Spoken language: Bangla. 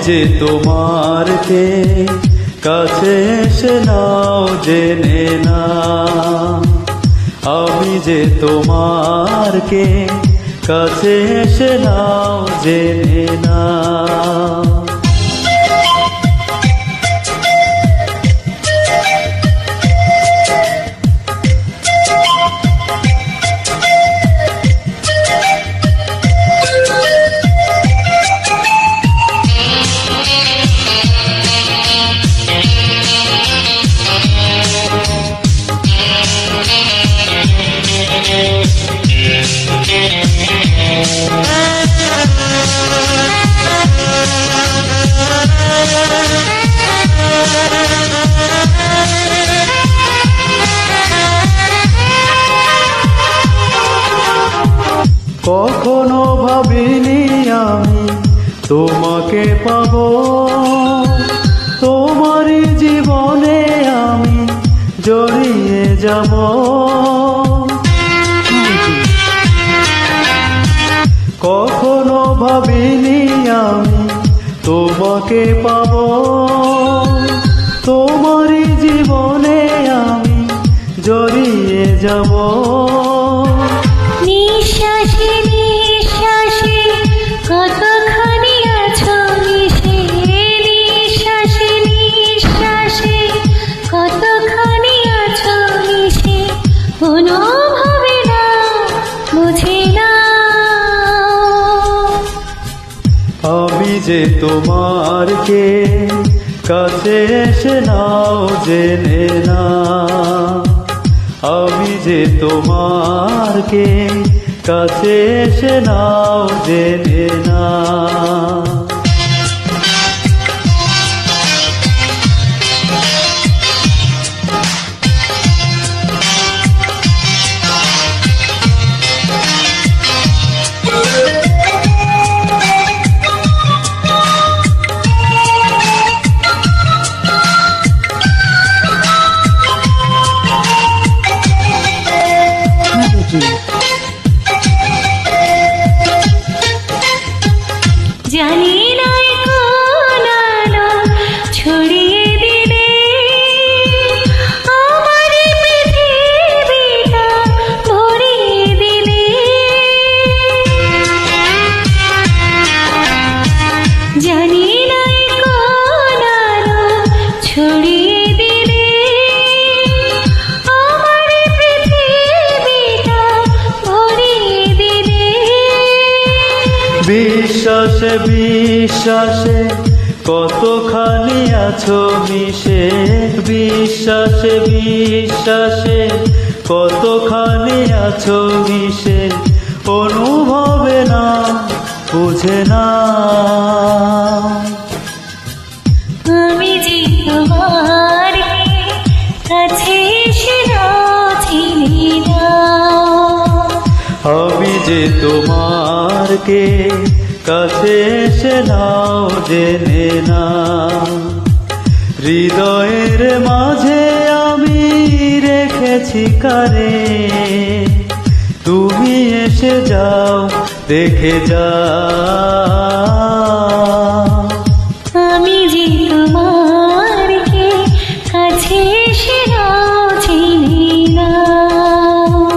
যে তোমার কে, কাছে এসে নাও জেনে না। আমি যে তোমার কে, কাছে এসে নাও জেনে না। কখনো ভাবিনি আমি তোমাকে পাবো, তোমারই জীবনে আমি জড়িয়ে যাব। কখনো ভাবিনি আমি তোমাকে পাবো, তোমারই জীবনে আমি জড়িয়ে যাব। নিঃশ্বাসে নিঃশ্বাসে কতখানি আছো মিশে, নিঃশ্বাসে নিঃশ্বাসে কতখানি আছো মিশে, কোনো ভাবে না বুঝে না। আমি যে তোমার কে, কাছে এসে নাও জেনে না। আমি যে তোমার কে, কাছে এসে নাও জেনে না। জানি না কোন আলো ছড়িয়ে দিলে আমার পৃথিবীটা ভরিয়ে দিলে। জানি না কোন আলো ছড়িয়ে দিলে আমার পৃথিবীটা ভরিয়ে দিলে। বিশ্বাসে বিশ্বাসে কতখানি আছো মিশে, বিশ্বাসে বিশ্বাসে কতখানি আছো মিশে, অনুভবে না বুঝে না। আমি যে তোমার কাছে এসে নাও চিনি না। আমি যে তোমার কে, কাছে এসে নাও জেনে না। হৃদয়ের মাঝে আমি রেখেছি কারে, তুমি এসে যাও দেখে যাও।